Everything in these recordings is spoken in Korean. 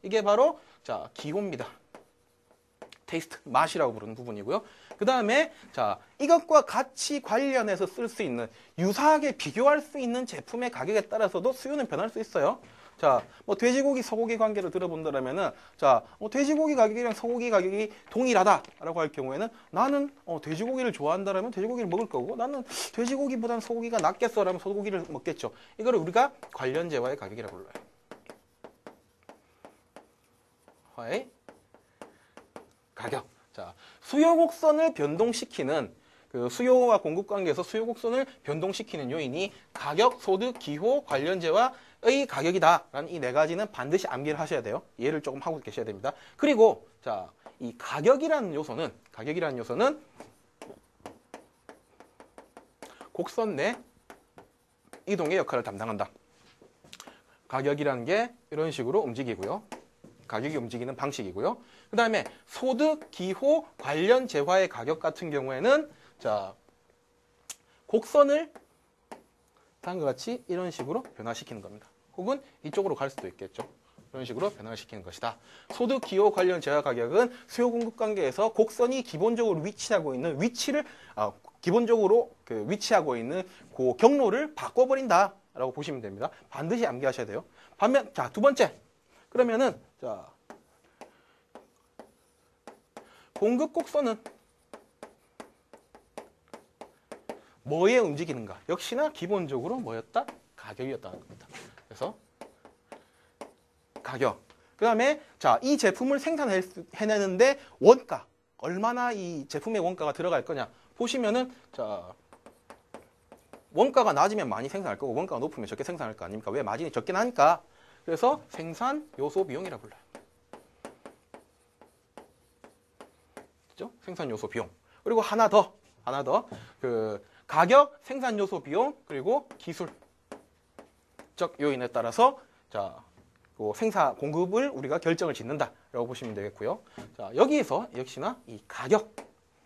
이게 바로 자, 기호입니다. 테이스트, 맛이라고 부르는 부분이고요. 그 다음에 자, 이것과 같이 관련해서 쓸 수 있는, 유사하게 비교할 수 있는 제품의 가격에 따라서도 수요는 변할 수 있어요. 자, 뭐 돼지고기, 소고기 관계를 들어본다면은, 자, 돼지고기 가격이랑 소고기 가격이 동일하다라고 할 경우에는 나는 돼지고기를 좋아한다라면 돼지고기를 먹을 거고, 나는 돼지고기보다는 소고기가 낫겠어라면 소고기를 먹겠죠. 이거를 우리가 관련제와의 가격이라고 불러요. 화의 가격. 자, 수요 곡선을 변동시키는 그 수요와 공급 관계에서 수요 곡선을 변동시키는 요인이 가격, 소득, 기호, 관련제와의 가격이다라는 이 네 가지는 반드시 암기를 하셔야 돼요. 이해를 조금 하고 계셔야 됩니다. 그리고 자, 이 가격이라는 요소는 곡선 내 이동의 역할을 담당한다. 가격이라는 게 이런 식으로 움직이고요. 가격이 움직이는 방식이고요. 그 다음에 소득, 기호, 관련 재화의 가격 같은 경우에는 자, 곡선을 다음과 같이 이런 식으로 변화시키는 겁니다. 혹은 이쪽으로 갈 수도 있겠죠. 이런 식으로 변화시키는 것이다. 소득, 기호, 관련 재화 가격은 수요 공급 관계에서 곡선이 기본적으로 위치하고 있는 위치를 기본적으로 위치하고 있는 그 경로를 바꿔버린다라고 보시면 됩니다. 반드시 암기하셔야 돼요. 반면 자, 두 번째. 그러면은 자, 공급 곡선은 뭐에 움직이는가? 역시나 기본적으로 뭐였다? 가격이었다는 겁니다. 그래서 가격. 그 다음에 자, 이 제품을 생산해내는데 원가. 얼마나 이 제품의 원가가 들어갈 거냐? 보시면은 자, 원가가 낮으면 많이 생산할 거고 원가가 높으면 적게 생산할 거 아닙니까? 왜? 마진이 적게 나니까. 그래서 생산 요소 비용이라고 불러요. 그죠? 생산 요소 비용. 그리고 하나 더. 그 가격, 생산 요소 비용, 그리고 기술적 요인에 따라서 자, 그 생산 공급을 우리가 결정을 짓는다라고 보시면 되겠고요. 자, 여기에서 역시나 이 가격,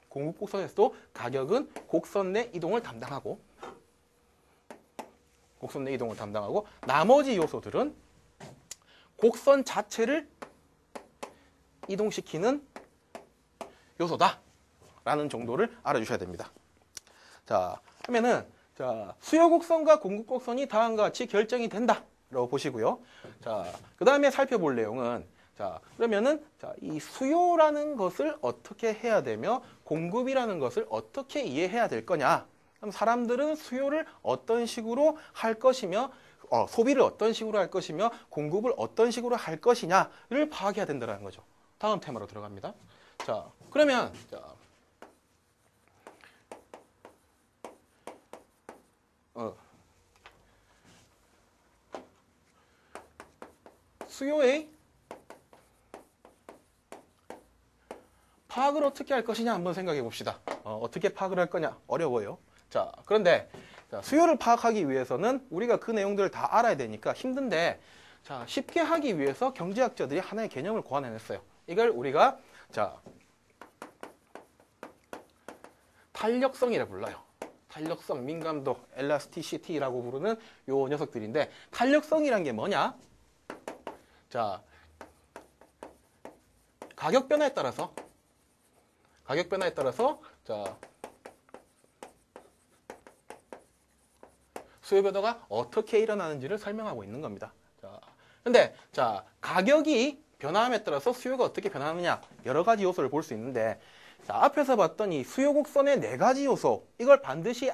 공급 곡선에서도 가격은 곡선 내 이동을 담당하고 나머지 요소들은 곡선 자체를 이동시키는 요소다라는 정도를 알아주셔야 됩니다. 자, 그러면은 자, 수요 곡선과 공급 곡선이 다음과 같이 결정이 된다라고 보시고요. 자, 그 다음에 살펴볼 내용은 자, 그러면은 자, 이 수요라는 것을 어떻게 해야 되며 공급이라는 것을 어떻게 이해해야 될 거냐? 그럼 사람들은 수요를 어떤 식으로 할 것이며 소비를 어떤 식으로 할 것이며 공급을 어떤 식으로 할 것이냐를 파악해야 된다는 거죠. 다음 테마로 들어갑니다. 자, 그러면 자, 수요의 파악을 어떻게 할 것이냐 한번 생각해 봅시다. 어떻게 파악을 할 거냐? 어려워요. 자, 그런데 자, 수요를 파악하기 위해서는 우리가 그 내용들을 다 알아야 되니까 힘든데 자, 쉽게 하기 위해서 경제학자들이 하나의 개념을 고안해냈어요. 이걸 우리가 자, 탄력성이라 불러요. 탄력성, 민감도, 엘라스티시티라고 부르는 요 녀석들인데 탄력성이란 게 뭐냐? 자, 가격 변화에 따라서 자, 수요 변화가 어떻게 일어나는지를 설명하고 있는 겁니다. 자, 근데 자, 가격이 변화함에 따라서 수요가 어떻게 변하느냐 여러 가지 요소를 볼 수 있는데 자, 앞에서 봤던 이 수요 곡선의 네 가지 요소 이걸 반드시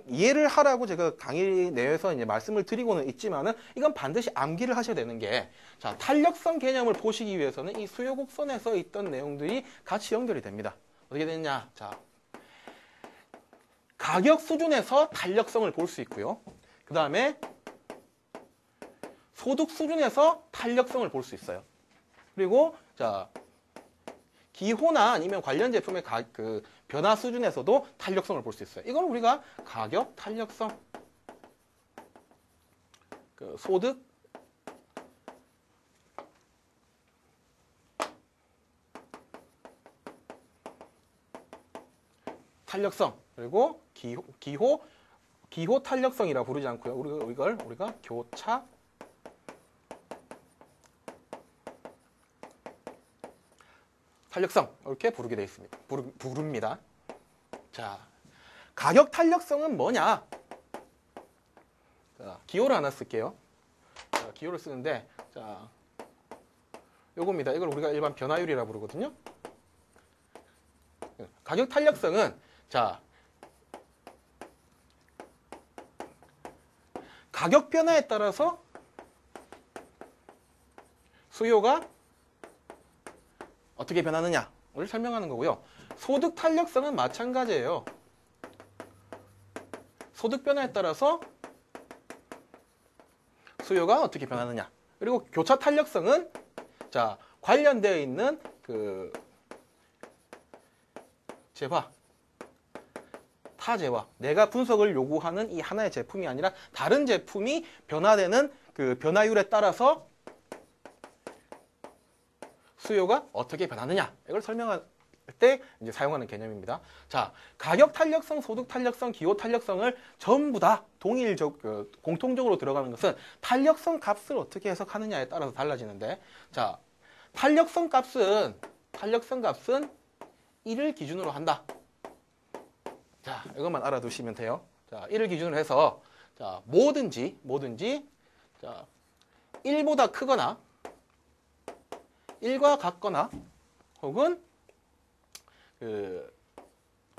이해를 하라고 제가 강의 내에서 이제 말씀을 드리고는 있지만은 이건 반드시 암기를 하셔야 되는 게 자, 탄력성 개념을 보시기 위해서는 이 수요 곡선에서 있던 내용들이 같이 연결이 됩니다. 어떻게 되느냐? 자, 가격 수준에서 탄력성을 볼 수 있고요. 그 다음에 소득 수준에서 탄력성을 볼 수 있어요. 그리고 자, 기호나 아니면 관련 제품의 변화 수준에서도 탄력성을 볼 수 있어요. 이건 우리가 가격, 탄력성, 소득, 탄력성, 그리고 기호 탄력성이라 부르지 않고요. 우리가 교차 탄력성 이렇게 부르게 되어 있습니다. 부릅니다. 자, 가격 탄력성은 뭐냐? 자, 기호를 하나 쓸게요. 자, 기호를 쓰는데 자, 요겁니다. 이걸 우리가 일반 변화율이라고 부르거든요. 가격 탄력성은 자, 가격 변화에 따라서 수요가 어떻게 변하느냐를 설명하는 거고요. 소득 탄력성은 마찬가지예요. 소득 변화에 따라서 수요가 어떻게 변하느냐. 그리고 교차 탄력성은 자, 관련되어 있는 그 재화, 타재화, 내가 분석을 요구하는 이 하나의 제품이 아니라 다른 제품이 변화되는 그 변화율에 따라서 수요가 어떻게 변하느냐, 이걸 설명할 때 이제 사용하는 개념입니다. 자, 가격 탄력성, 소득 탄력성, 기호 탄력성을 전부 다 공통적으로 들어가는 것은 탄력성 값을 어떻게 해석하느냐에 따라서 달라지는데, 자, 탄력성 값은 1을 기준으로 한다. 자, 이것만 알아두시면 돼요. 자, 1을 기준으로 해서 자, 뭐든지 자, 1보다 크거나 1과 같거나 혹은 그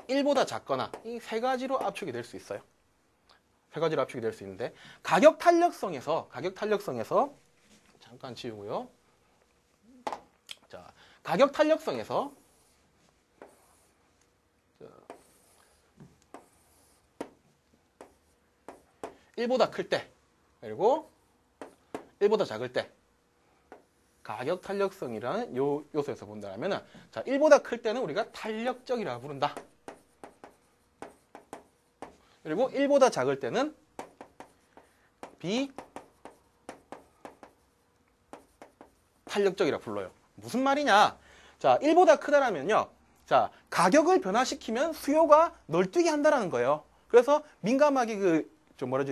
1보다 작거나 이 세 가지로 압축이 될 수 있어요. 세 가지로 압축이 될 수 있는데, 가격 탄력성에서 잠깐 지우고요. 자, 가격 탄력성에서 1보다 클 때, 그리고 1보다 작을 때 가격 탄력성이라는 요소에서 본다면은, 자, 1보다 클 때는 우리가 탄력적이라고 부른다. 그리고 1보다 작을 때는 비탄력적이라고 불러요. 무슨 말이냐? 자, 1보다 크다라면요. 자, 가격을 변화시키면 수요가 널뛰게 한다라는 거예요. 그래서 민감하게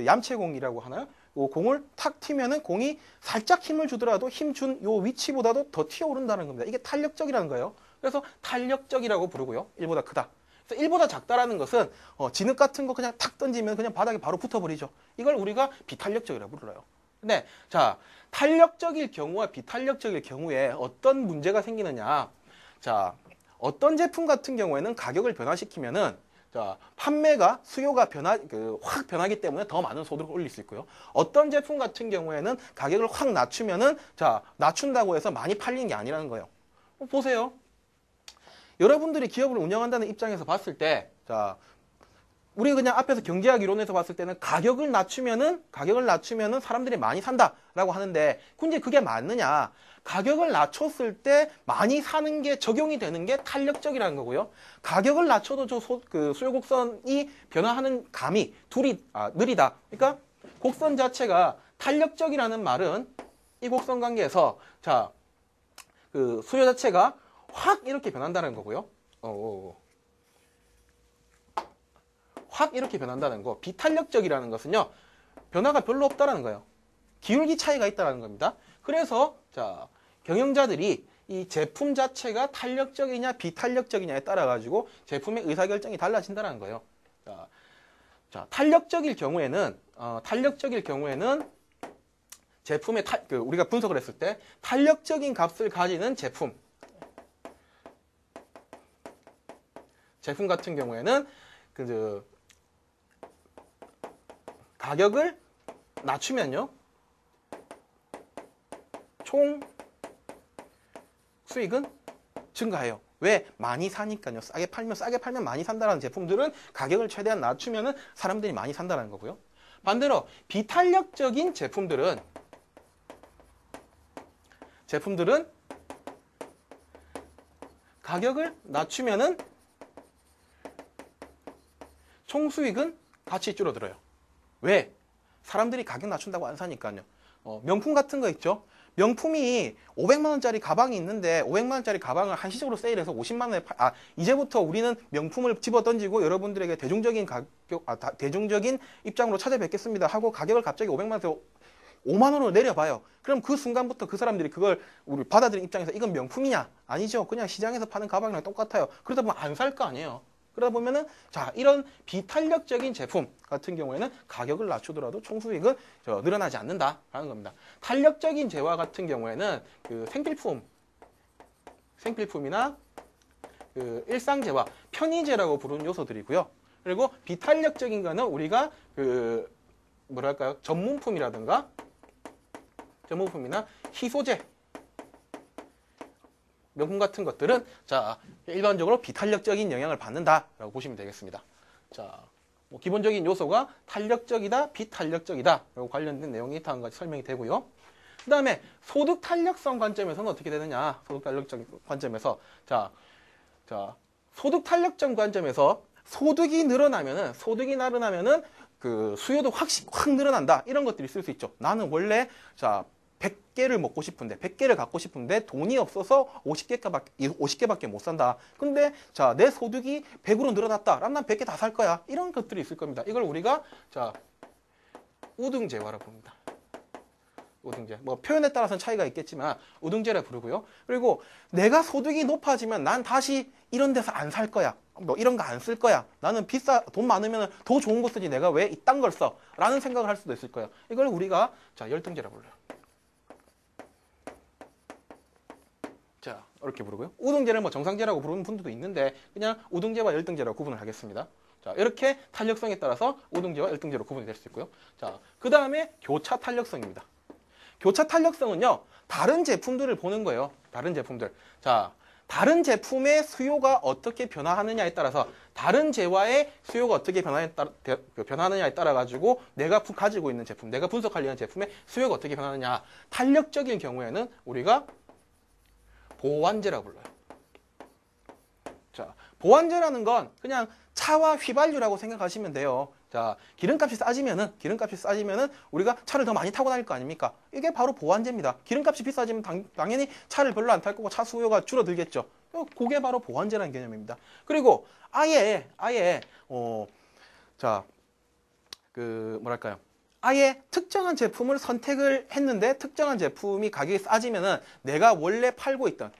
얌체공이라고 하나요? 요 공을 탁 튀면은 공이 살짝 힘을 주더라도 힘 준 요 위치보다도 더 튀어오른다는 겁니다. 이게 탄력적이라는 거예요. 그래서 탄력적이라고 부르고요. 1보다 크다. 그래서 1보다 작다라는 것은 진흙 같은 거 그냥 탁 던지면 그냥 바닥에 바로 붙어버리죠. 이걸 우리가 비탄력적이라고 불러요. 근데 자, 탄력적일 경우와 비탄력적일 경우에 어떤 문제가 생기느냐? 자, 어떤 제품 같은 경우에는 가격을 변화시키면은 자, 판매가 수요가 확 변하기 때문에 더 많은 소득을 올릴 수 있고요. 어떤 제품 같은 경우에는 가격을 확 낮추면은 자, 낮춘다고 해서 많이 팔리는 게 아니라는 거예요. 보세요. 여러분들이 기업을 운영한다는 입장에서 봤을 때, 자, 우리 그냥 앞에서 경제학 이론에서 봤을 때는 가격을 낮추면은 사람들이 많이 산다라고 하는데, 근데 그게 맞느냐? 가격을 낮췄을 때 많이 사는 게 적용이 되는 게 탄력적이라는 거고요. 가격을 낮춰도 수요 곡선이 변화하는 감이 느리다. 그러니까 곡선 자체가 탄력적이라는 말은 이 곡선 관계에서 자, 그 수요 자체가 확 이렇게 변한다는 거고요. 확 이렇게 변한다는 거. 비탄력적이라는 것은요, 변화가 별로 없다라는 거예요. 기울기 차이가 있다라는 겁니다. 그래서 자, 경영자들이 이 제품 자체가 탄력적이냐 비탄력적이냐에 따라 가지고 제품의 의사결정이 달라진다는 거예요. 자, 탄력적일 경우에는 제품의 우리가 분석을 했을 때 탄력적인 값을 가지는 제품 같은 경우에는 가격을 낮추면요, 총 수익은 증가해요. 왜? 많이 사니까요. 싸게 팔면 많이 산다는 제품들은 가격을 최대한 낮추면은 사람들이 많이 산다는 거고요. 반대로 비탄력적인 제품들은 가격을 낮추면은 총 수익은 같이 줄어들어요. 왜? 사람들이 가격 낮춘다고 안 사니까요. 명품 같은 거 있죠? 명품이 500만 원짜리 가방이 있는데 500만 원짜리 가방을 한시적으로 세일해서 50만 원에 이제부터 우리는 명품을 집어 던지고 여러분들에게 대중적인 입장으로 찾아뵙겠습니다 하고 가격을 갑자기 500만 원에서 5만 원으로 내려봐요. 그럼 그 순간부터 그 사람들이 그걸 우리 받아들인 입장에서 이건 명품이냐? 아니죠. 그냥 시장에서 파는 가방이랑 똑같아요. 그러다 보면 안 살 거 아니에요. 그러다 보면은 자 이런 비탄력적인 제품 같은 경우에는 가격을 낮추더라도 총수익은 늘어나지 않는다라는 겁니다. 탄력적인 재화 같은 경우에는 그 생필품이나 그 일상재화, 편의재라고 부르는 요소들이고요. 그리고 비탄력적인 거는 우리가 그 뭐랄까요? 전문품이나 희소재, 명품 같은 것들은 자 일반적으로 비탄력적인 영향을 받는다라고 보시면 되겠습니다. 자, 뭐 기본적인 요소가 탄력적이다, 비탄력적이다라고 관련된 내용이 다음과 같이 설명이 되고요. 그 다음에 소득 탄력성 관점에서는 어떻게 되느냐? 소득 탄력적 관점에서 자 소득 탄력적 관점에서 소득이 늘어나면은 그 수요도 확 늘어난다. 이런 것들이 있을 수 있죠. 나는 원래 자 100개를 먹고 싶은데 100개를 갖고 싶은데 돈이 없어서 50개밖에 못 산다. 근데 자 내 소득이 100으로 늘어났다. 그럼 난 100개 다 살 거야. 이런 것들이 있을 겁니다. 이걸 우리가 자 우등재화라고 부릅니다. 우등재. 뭐 표현에 따라서는 차이가 있겠지만 우등재라 부르고요. 그리고 내가 소득이 높아지면 난 다시 이런 데서 안 살 거야. 뭐 이런 거 안 쓸 거야. 나는 돈 많으면 더 좋은 거 쓰지 내가 왜 이딴 걸 써? 라는 생각을 할 수도 있을 거예요. 이걸 우리가 자 열등재라 불러요. 자 이렇게 부르고요. 우등재를 뭐 정상재라고 부르는 분들도 있는데 그냥 우등재와 열등재라고 구분을 하겠습니다. 자 이렇게 탄력성에 따라서 우등재와 열등재로 구분이 될 수 있고요. 자 그 다음에 교차 탄력성입니다. 교차 탄력성은요, 다른 제품들을 보는 거예요. 다른 제품들. 자, 다른 제품의 수요가 어떻게 변화하느냐에 따라서, 다른 재화의 수요가 어떻게 변화하느냐에 따라 가지고, 내가 가지고 있는 제품, 내가 분석하려는 제품의 수요가 어떻게 변하느냐. 탄력적인 경우에는 우리가 보완제라고 불러요. 자, 보완제라는 건 그냥 차와 휘발유라고 생각하시면 돼요. 자, 기름값이 싸지면은 우리가 차를 더 많이 타고 다닐 거 아닙니까? 이게 바로 보완제입니다. 기름값이 비싸지면 당연히 차를 별로 안 탈 거고 차 수요가 줄어들겠죠. 그게 바로 보완제라는 개념입니다. 그리고 아예 특정한 제품을 선택을 했는데 특정한 제품이 가격이 싸지면은 내가 원래 팔고 있던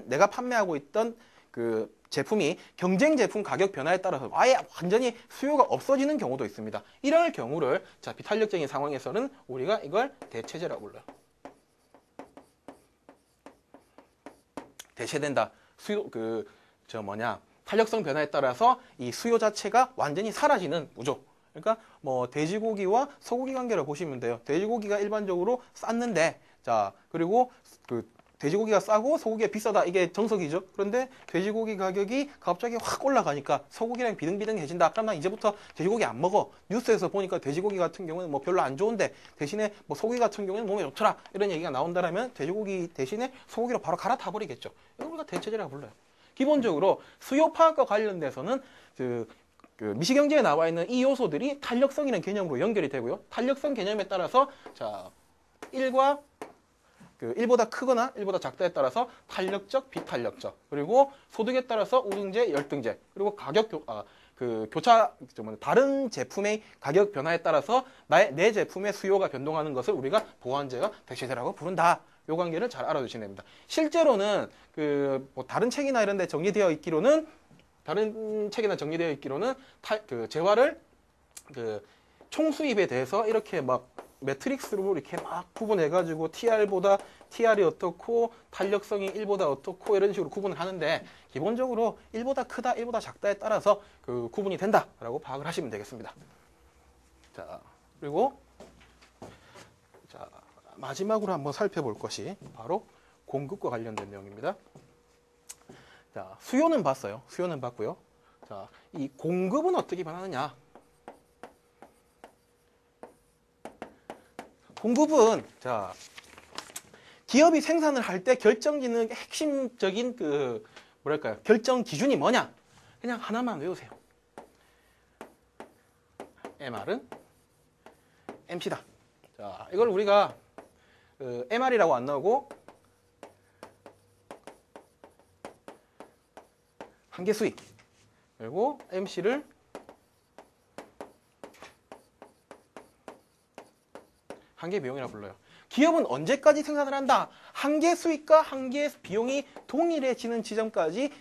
내가 판매하고 있던 그 제품이 경쟁 제품 가격 변화에 따라서 아예 완전히 수요가 없어지는 경우도 있습니다. 이럴 경우를 자 비탄력적인 상황에서는 우리가 이걸 대체제라고 불러요. 대체된다. 탄력성 변화에 따라서 이 수요 자체가 완전히 사라지는 구조. 그러니까 뭐 돼지고기와 소고기 관계를 보시면 돼요. 돼지고기가 일반적으로 쌌는데 자 그리고 그 돼지고기가 싸고 소고기가 비싸다. 이게 정석이죠. 그런데 돼지고기 가격이 갑자기 확 올라가니까 소고기랑 비등비등해진다. 그럼 난 이제부터 돼지고기 안 먹어. 뉴스에서 보니까 돼지고기 같은 경우는 뭐 별로 안 좋은데 대신에 뭐 소고기 같은 경우는 몸에 좋더라. 이런 얘기가 나온다라면 돼지고기 대신에 소고기로 바로 갈아타 버리겠죠. 이걸 우리가 대체제라고 불러요. 기본적으로 수요 파악과 관련돼서는 그 미시경제에 나와 있는 이 요소들이 탄력성이라는 개념으로 연결이 되고요. 탄력성 개념에 따라서 자 1보다 크거나 1보다 작다에 따라서 탄력적, 비탄력적, 그리고 소득에 따라서 우등재, 열등재, 그리고 다른 제품의 가격 변화에 따라서 내 제품의 수요가 변동하는 것을 우리가 보완제가 대체제라고 부른다. 요 관계를 잘 알아두시면 됩니다. 실제로는 다른 책이나 이런 데 정리되어 있기로는 재화를 총수입에 대해서 이렇게 막 매트릭스로 이렇게 막 구분해가지고 TR이 어떻고 탄력성이 1보다 어떻고 이런 식으로 구분을 하는데 기본적으로 1보다 크다, 1보다 작다에 따라서 그 구분이 된다라고 파악을 하시면 되겠습니다. 자, 그리고 자 마지막으로 한번 살펴볼 것이 바로 공급과 관련된 내용입니다. 자, 수요는 봤어요. 수요는 봤고요. 자, 이 공급은 어떻게 변하느냐? 공급은 자 기업이 생산을 할 때 결정짓는 핵심적인 결정 기준이 뭐냐? 그냥 하나만 외우세요. MR은 MC다. 자, 이걸 우리가 MR이라고 안 나오고 한계 수익 그리고 MC를 한계 비용이라 불러요. 기업은 언제까지 생산을 한다? 한계 수익과 한계 비용이 동일해지는 지점까지